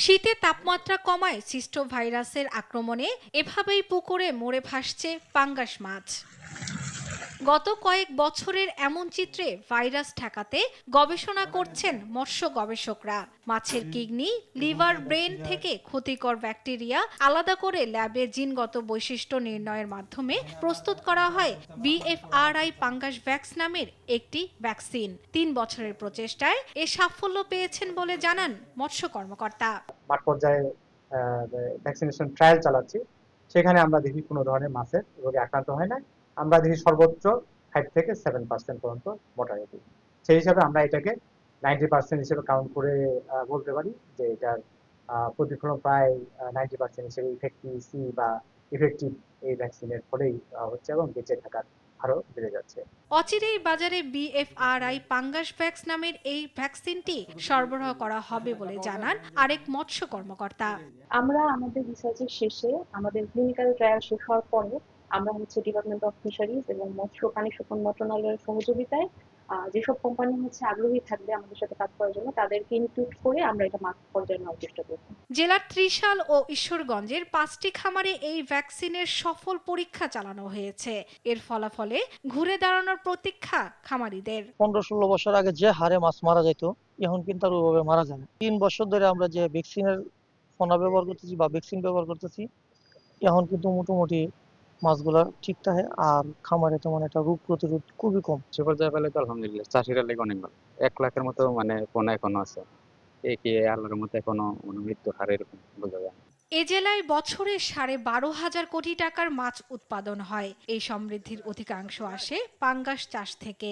শীতে তাপমাত্রা কমায় সৃষ্ট ভাইরাসের আক্রমণে এভাবেই পুকুরে মরে ভাসছে পাঙ্গাস মাছ। গত কয়েক বছরের এমন চিত্রে ভাইরাস ঠেকাতে গবেষণা করছেন মৎস্য গবেষকরা। মাছের কিডনি, লিভার, ব্রেন থেকে ক্ষতিকর ব্যাকটেরিয়া আলাদা করে ল্যাবে জিনগত বৈশিষ্ট্য নির্ণয়ের মাধ্যমে প্রস্তুত করা হয় বিএফআরআই পাঙ্গাস ভ্যাক্স নামের একটি ভ্যাকসিন। ৩ বছরের প্রচেষ্টায় এ সাফল্য পেয়েছেন বলে জানান মৎস্য কর্মকর্তা। মাঠ পর্যায়ে ভ্যাকসিনেশন ট্রায়াল চালাচ্ছি, সেখানে আমরা দেখি কোনো ধরনের মাছের রোগে আক্রান্ত হয় না। আমরা দেখি সর্বোচ্চ 5 থেকে 7% পর্যন্ত মর্টালিটি। সেই হিসাবে আমরা এটাকে 90% হিসেবে কাউন্ট করে বলতে পারি যে এটার প্রতিফলন প্রায় 90% হিসেবে ইফেক্টিসি বা ইফেক্টিভ এই ভ্যাকসিনের ফলেই হচ্ছে এবং বেঁচে থাকার হারও বেড়ে যাচ্ছে। অচিরেই বাজারে বিএফআরআই পাঙ্গাস ভ্যাক্স নামের এই ভ্যাকসিনটি সরবরাহ করা হবে বলে জানান আরেক মৎস্য কর্মকর্তা। আমরা আমাদের রিসার্চের শেষে আমাদের ক্লিনিক্যাল ট্রায়াল শেষ হওয়ার পরে আমরা ডিপার্টমেন্ট অফ ফিশারিজ এবং মৎস্য প্রাণী সম্পদ মন্ত্রণালয়ের সহযোগিতায় যেসব কোম্পানি আগ্রহী থাকবে আমাদের সাথে কাজ করার জন্য তাদেরকে ইনক্লুড করে আমরা এটা মাঠ পর্যায়ে নেওয়ার চেষ্টা করব। জেলার ত্রিশাল ও ঈশ্বরগঞ্জের 5টি খামারে এই ভ্যাকসিনের সফল পরীক্ষা চালানো হয়েছে। এর ফলাফলে ঘুরে দাঁড়ানোর প্রতীক্ষা খামারিদের। 15-16 বছর আগে যে হারে মাছ মারা যেত এখন কিন্তু আর ওইভাবে মারা যায় না। 3 বছর ধরে আমরা যে ভ্যাকসিনের ফোনা ব্যবহার করতেছি বা ভ্যাকসিন ব্যবহার করতেছি, এখন কিন্তু মোটামুটি মাছগুলা ঠিক থাকে আর খামারে তেমন একটা রোগ প্রতিরোধ খুবই কম। সে পর্যায়ে পেলে তো আলহামদুলিল্লাহ চাষিরা লেগে অনেক ভালো। 1 লাখের মতো পোনা এখনো আছে। কি আল্লাহর মতো এখনো মৃত্যুর হার এরকম বোঝা যায় না। এ জেলায় বছরে 12.5 কোটি টাকার মাছ উৎপাদন হয়। এই সমৃদ্ধির অধিকাংশ আসে পাঙ্গাস চাষ থেকে।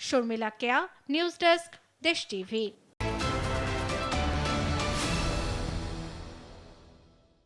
শর্মিলা কেয়া, নিউজ ডেস্ক, দেশ টিভি।